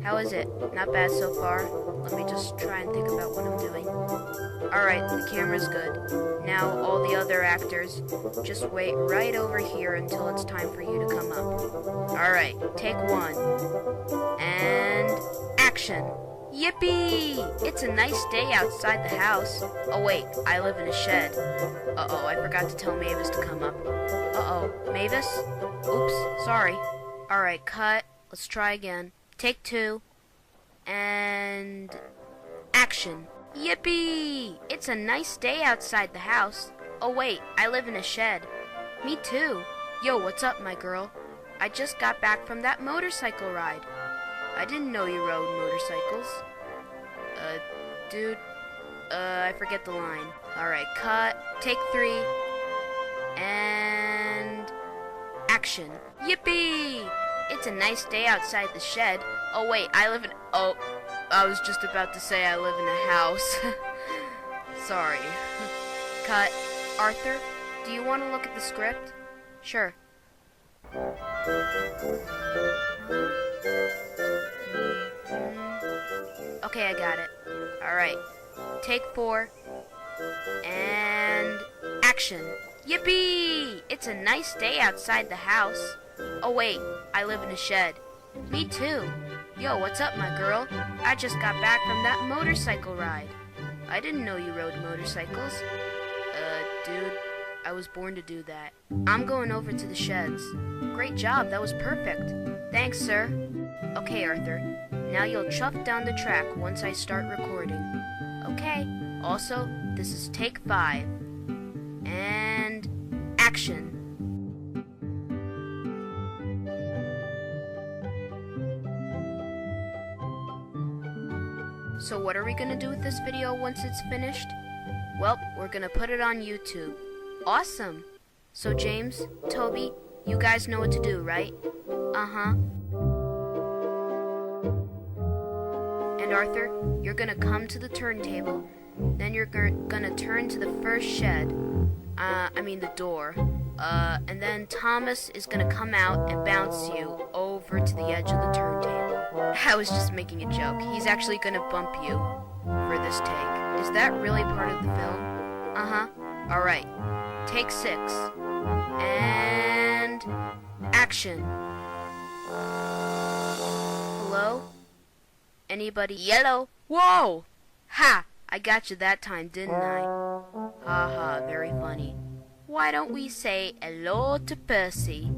How is it? Not bad so far. Let me just try and think about what I'm doing. Alright, the camera's good. Now, all the other actors, just wait right over here until it's time for you to come up. Alright, take one. And action! Yippee! It's a nice day outside the house. Oh wait, I live in a shed. Uh-oh, I forgot to tell Mavis to come up. Uh-oh, Mavis? Oops, sorry. Alright, cut. Let's try again. Take two. And action. Yippee! It's a nice day outside the house. Oh wait, I live in a shed. Me too. Yo, what's up, my girl? I just got back from that motorcycle ride. I didn't know you rode motorcycles. Dude, I forget the line. Alright, cut. Take three. And action. Yippee! It's a nice day outside the shed. Oh wait, I live in... Oh, I was just about to say I live in a house. Sorry. Cut. Arthur, do you want to look at the script? Sure. Okay, I got it. Alright. Take four. And action. Yippee! It's a nice day outside the house. Oh wait, I live in a shed. Me too. Yo, what's up, my girl? I just got back from that motorcycle ride. I didn't know you rode motorcycles. Dude, I was born to do that. I'm going over to the sheds. Great job, that was perfect. Thanks, sir. Okay, Arthur. Now you'll chuff down the track once I start recording. Okay. Also, this is take 5. And action. So what are we gonna do with this video once it's finished? Well, we're gonna put it on YouTube. Awesome! So James, Toby, you guys know what to do, right? Uh-huh. And Arthur, you're gonna come to the turntable. Then you're gonna turn to the first shed. The door. And then Thomas is gonna come out and bounce you over to the edge of the turntable. I was just making a joke. He's actually gonna bump you for this take. Is that really part of the film? Uh-huh. Alright. Take 6. And action. Hello? Anybody? Yellow? Whoa! Ha! I got you that time, didn't I? Haha, very funny. Why don't we say hello to Percy?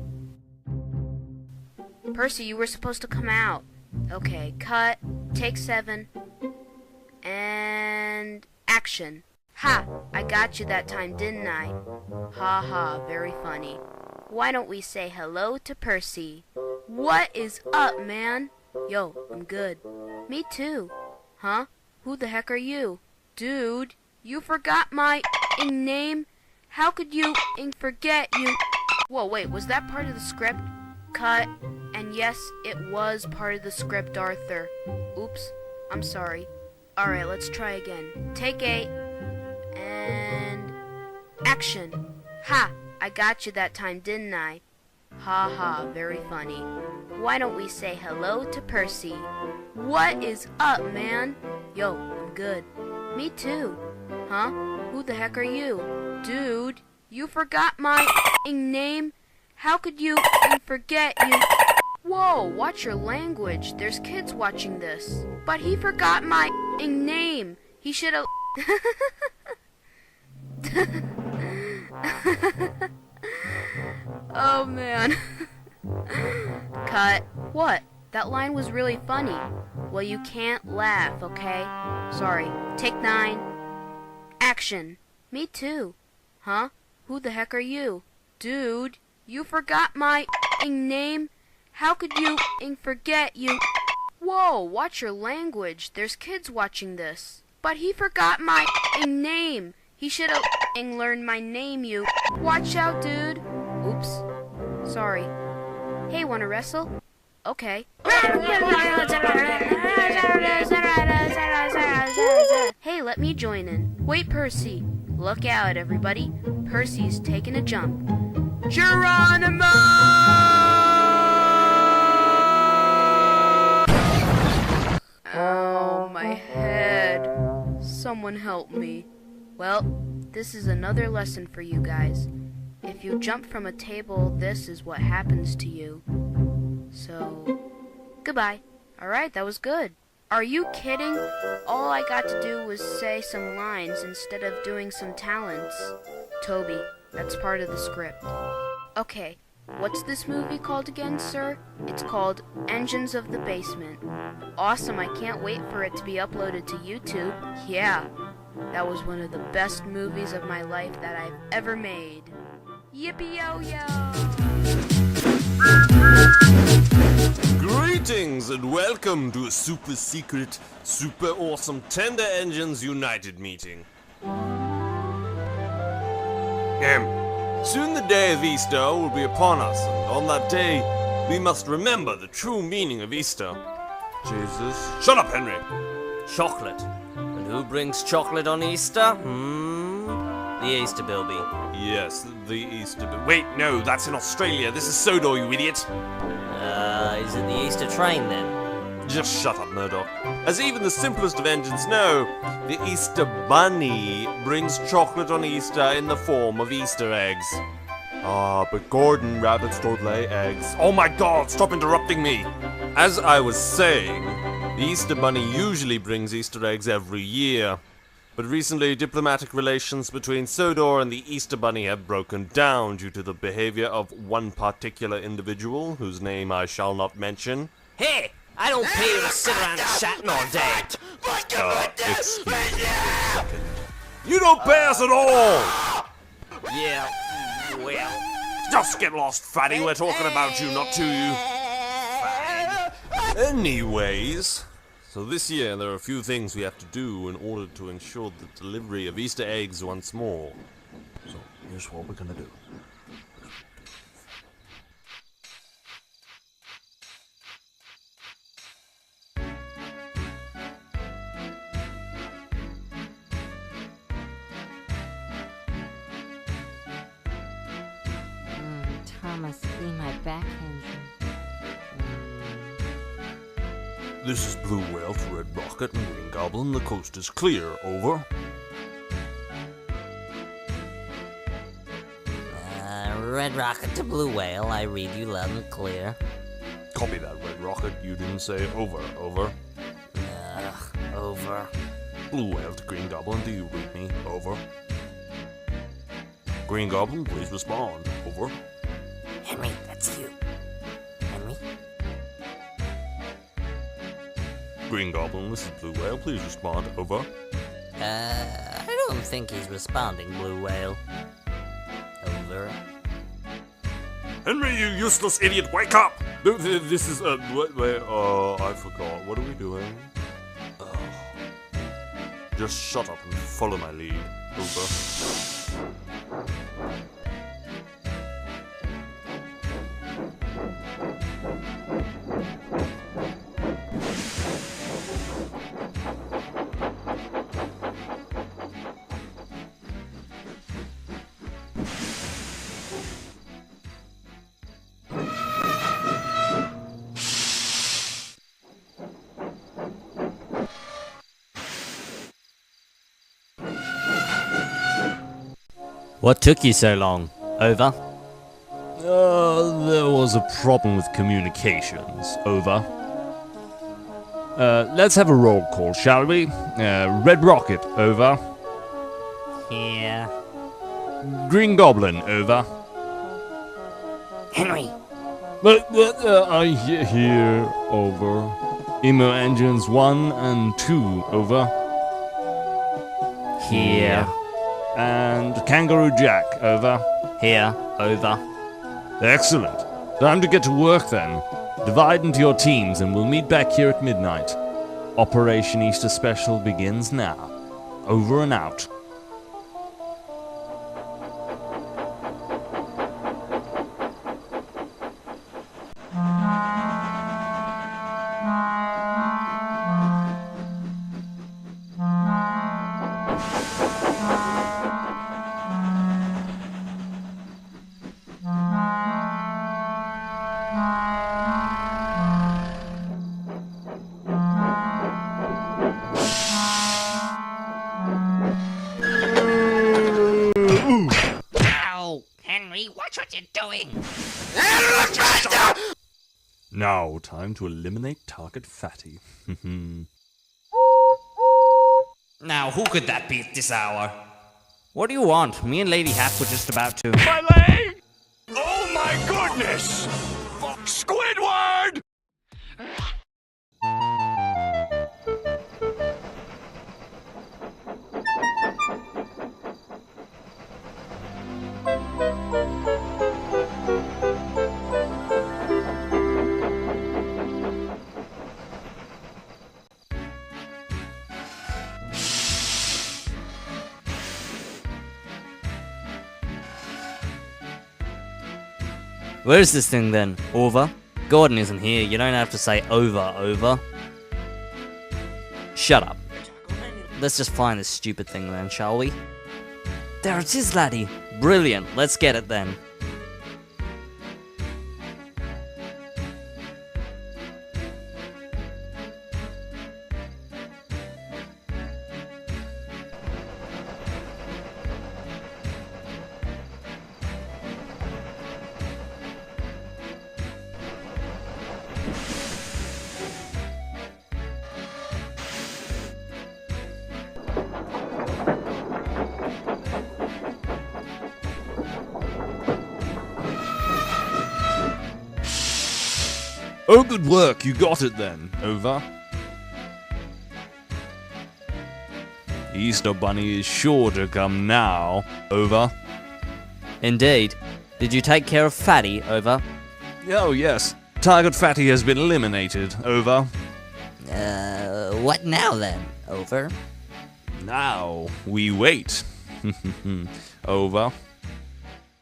Percy, you were supposed to come out. Okay, cut. Take 7. And action. Ha! I got you that time, didn't I? Haha, very funny. Why don't we say hello to Percy? What is up, man? Yo, I'm good. Me too. Huh? Who the heck are you? Dude, you forgot my name? How could you forget you? Whoa, wait, was that part of the script? Cut. And yes, it was part of the script, Arthur. Oops, I'm sorry. Alright, let's try again. Take 8. And action. Ha! I got you that time, didn't I? Ha ha, very funny. Why don't we say hello to Percy? What is up, man? Yo, I'm good. Me too. Huh? Who the heck are you? Dude, you forgot my name? How could you forget you? Whoa, watch your language. There's kids watching this. But he forgot my name. He should have... Oh, man. Cut. What? That line was really funny. Well, you can't laugh, okay? Sorry. Take 9. Action. Me too. Huh? Who the heck are you? Dude, you forgot my name? How could you forget you? Whoa, watch your language. There's kids watching this. But he forgot my name. He should have learned my name, you. Watch out, dude. Oops. Sorry. Hey, wanna wrestle? Okay. Hey, let me join in. Wait, Percy. Look out, everybody. Percy's taking a jump. Geronimo! Someone help me. Well, this is another lesson for you guys. If you jump from a table, this is what happens to you. So, goodbye. Alright, that was good. Are you kidding? All I got to do was say some lines instead of doing some talents. Toby, that's part of the script. Okay, what's this movie called again, sir? It's called Engines of the Basement. Awesome, I can't wait for it to be uploaded to YouTube. Yeah, that was one of the best movies of my life that I've ever made. Yippee-yo-yo! Greetings and welcome to a super secret, super awesome Tender Engines United meeting. Soon the day of Easter will be upon us, and on that day, we must remember the true meaning of Easter. Jesus. Shut up, Henry! Chocolate. And who brings chocolate on Easter? The Easter Bilby. Yes, the Easter... Wait, no, that's in Australia. This is Sodor, you idiot! Is it the Easter train then? Just shut up, Murdoch. As even the simplest of engines know, the Easter Bunny brings chocolate on Easter in the form of Easter eggs. But Gordon, rabbits don't lay eggs. Oh my god, stop interrupting me! As I was saying, the Easter Bunny usually brings Easter eggs every year. But recently, diplomatic relations between Sodor and the Easter Bunny have broken down due to the behavior of one particular individual, whose name I shall not mention. Hey! I don't pay you to sit around chatting all day. Excuse me for a second. You don't pay us at all! Yeah, well... Just get lost, fatty. We're talking about you, not to you. Anyways, so this year there are a few things we have to do in order to ensure the delivery of Easter eggs once more. So here's what we're gonna do. Thomas, be my back engine. This is Blue Whale to Red Rocket and Green Goblin. The coast is clear. Over. Red Rocket to Blue Whale, I read you loud and clear. Copy that, Red Rocket. You didn't say over. Over. Over. Blue Whale to Green Goblin. Do you read me? Over. Green Goblin, please respond. Over. Henry, that's you. Henry? Green Goblin, this is Blue Whale. Please respond. Over. I don't think he's responding, Blue Whale. Over. Henry, you useless idiot, wake up! This is, I forgot. What are we doing? Just shut up and follow my lead. Over. What took you so long? Over. There was a problem with communications. Over. Let's have a roll call, shall we? Red Rocket, over. Yeah. Green Goblin, over. Henry. I hear, over. Emo Engines 1 and 2, over. Here. And Kangaroo Jack, over. Here. Over. Excellent. Time to get to work then. Divide into your teams and we'll meet back here at midnight. Operation Easter Special begins now. Over and out. Now, time to eliminate target Fatty. Now, who could that be at this hour? What do you want? Me and Lady Hat were just about to... My leg! Oh my goodness! Squidward! Where's this thing then? Over? Gordon isn't here, you don't have to say over. Shut up. Let's just find this stupid thing then, shall we? There it is, laddie! Brilliant, let's get it then. Oh, good work, you got it then. Over. Easter Bunny is sure to come now. Over. Indeed. Did you take care of Fatty? Over. Oh, yes. Target Fatty has been eliminated. Over. What now then? Over. Now, we wait. Over.